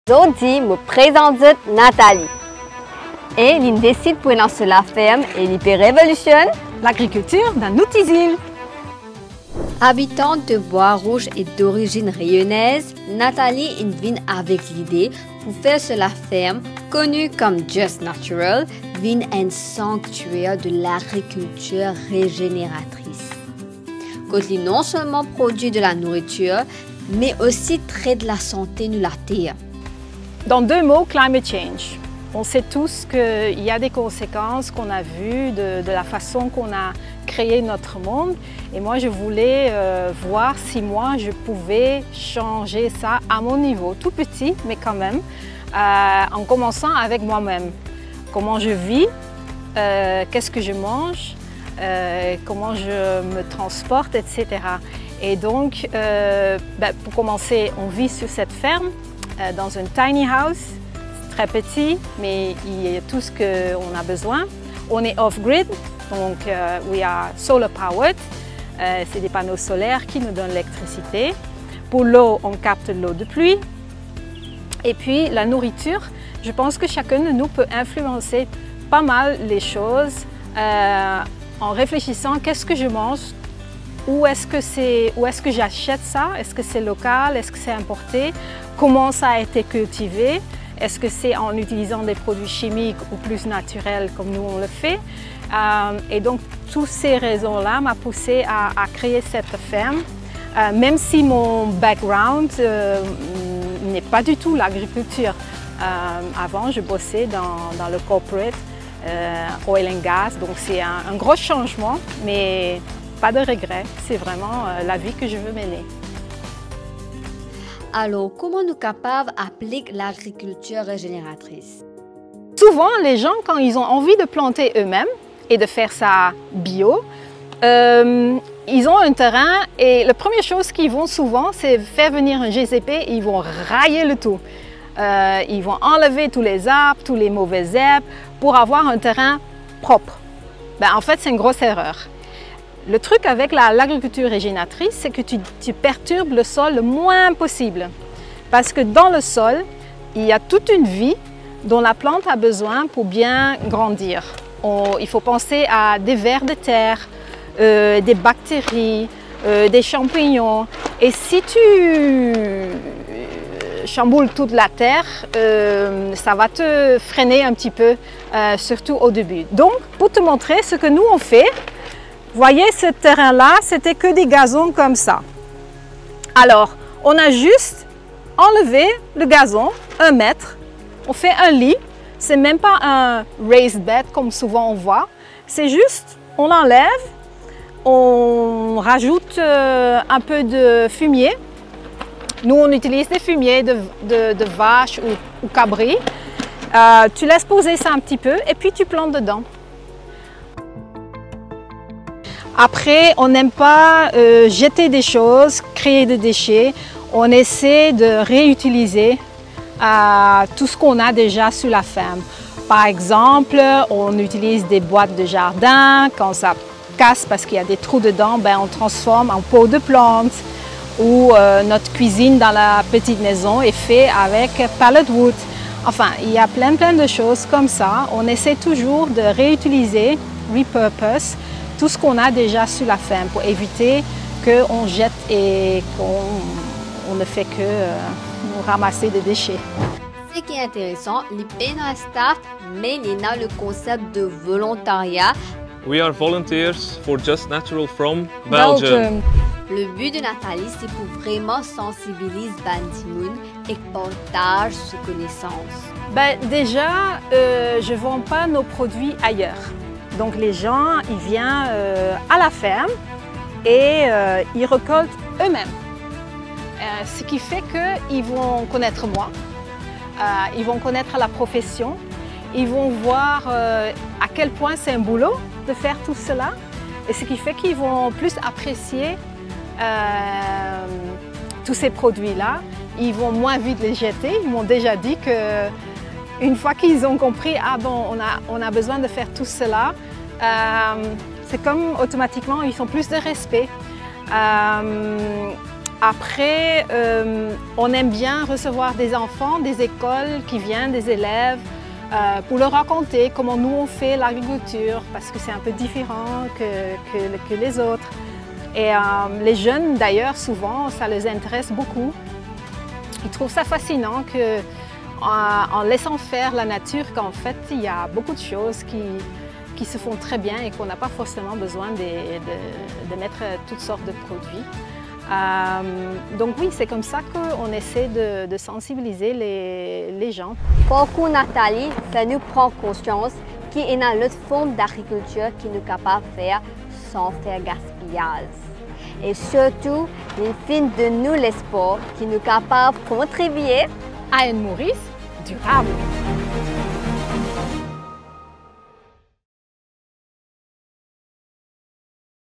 Aujourd'hui, me présente Nathalie. Et elle décide pour lancer la ferme et elle révolutionne l'agriculture dans notre île. Habitante de Bois-Rouge et d'origine rayonnaise, Nathalie vient avec l'idée pour faire sur la ferme, connue comme Just Natural, vient un sanctuaire de l'agriculture régénératrice. Côté non seulement produit de la nourriture, mais aussi traite de la santé de la terre. Dans deux mots, climate change. On sait tous qu'il y a des conséquences qu'on a vues de la façon qu'on a créé notre monde. Et moi, je voulais voir si moi, je pouvais changer ça à mon niveau, tout petit, mais quand même, en commençant avec moi-même. Comment je vis, qu'est-ce que je mange, comment je me transporte, etc. Et donc, pour commencer, on vit sur cette ferme, dans un tiny house, très petit, mais il y a tout ce qu'on a besoin. On est off-grid, donc we are solar powered. C'est des panneaux solaires qui nous donnent l'électricité. Pour l'eau, on capte l'eau de pluie. Et puis la nourriture, je pense que chacun de nous peut influencer pas mal les choses en réfléchissant qu'est-ce que je mange, où est-ce que j'achète ça, est-ce que c'est local, est-ce que c'est importé, comment ça a été cultivé. Est-ce que c'est en utilisant des produits chimiques ou plus naturels comme nous on le fait? Et donc, toutes ces raisons-là m'ont poussé à créer cette ferme. Même si mon background n'est pas du tout l'agriculture. Avant, je bossais dans le corporate, oil and gas, donc c'est un gros changement, mais pas de regret. C'est vraiment la vie que je veux mener. Alors, comment nous sommes capables d'appliquer l'agriculture régénératrice? Souvent, les gens, quand ils ont envie de planter eux-mêmes et de faire ça bio, ils ont un terrain et la première chose qu'ils vont souvent, c'est faire venir un GCP et ils vont railler le tout. Ils vont enlever tous les arbres, tous les mauvaises herbes pour avoir un terrain propre. En fait, c'est une grosse erreur. Le truc avec l'agriculture régénératrice, c'est que tu perturbes le sol le moins possible. Parce que dans le sol, il y a toute une vie dont la plante a besoin pour bien grandir. Il faut penser à des vers de terre, des bactéries, des champignons. Et si tu chamboules toute la terre, ça va te freiner un petit peu, surtout au début. Donc, pour te montrer ce que nous on fait, voyez, ce terrain-là, c'était que des gazons comme ça. Alors, on a juste enlevé le gazon, 1 mètre. On fait un lit. C'est même pas un raised bed comme souvent on voit. C'est juste, on l'enlève, on rajoute un peu de fumier. Nous, on utilise des fumiers de vache ou cabri. Tu laisses poser ça un petit peu et puis tu plantes dedans. Après, on n'aime pas jeter des choses, créer des déchets. On essaie de réutiliser tout ce qu'on a déjà sur la ferme. Par exemple, on utilise des boîtes de jardin. Quand ça casse parce qu'il y a des trous dedans, on transforme en pot de plantes. Ou notre cuisine dans la petite maison est faite avec pallet wood. Enfin, il y a plein de choses comme ça. On essaie toujours de réutiliser, repurpose, tout ce qu'on a déjà sur la ferme pour éviter qu'on jette et qu'on ne fait que nous ramasser des déchets. Ce qui est intéressant, les pénal staff mènent le concept de volontariat. We are volunteers for Just Natural from Belgium. Le but de Nathalie, c'est pour vraiment sensibiliser Bandimoun et partage ses connaissances. Déjà, je ne vends pas nos produits ailleurs. Donc les gens, ils viennent à la ferme et ils récoltent eux-mêmes. Ce qui fait qu'ils vont connaître moi, ils vont connaître la profession, ils vont voir à quel point c'est un boulot de faire tout cela. Et ce qui fait qu'ils vont plus apprécier tous ces produits-là. Ils vont moins vite les jeter. Ils m'ont déjà dit que une fois qu'ils ont compris, on a besoin de faire tout cela, c'est comme automatiquement, ils ont plus de respect. Après, on aime bien recevoir des enfants, des écoles qui viennent, des élèves, pour leur raconter comment nous on fait l'agriculture, parce que c'est un peu différent que les autres. Et les jeunes, d'ailleurs, souvent, ça les intéresse beaucoup. Ils trouvent ça fascinant en laissant faire la nature, qu'en fait, il y a beaucoup de choses qui se font très bien et qu'on n'a pas forcément besoin de mettre toutes sortes de produits. Donc oui, c'est comme ça qu'on essaie de sensibiliser les gens. Pour Nathalie, ça nous prend conscience qu'il y a une autre forme d'agriculture qui nous est capable de faire sans faire gaspillage. Et surtout, il fait de nous l'espoir qui nous est capable de contribuer À une Maurice durable.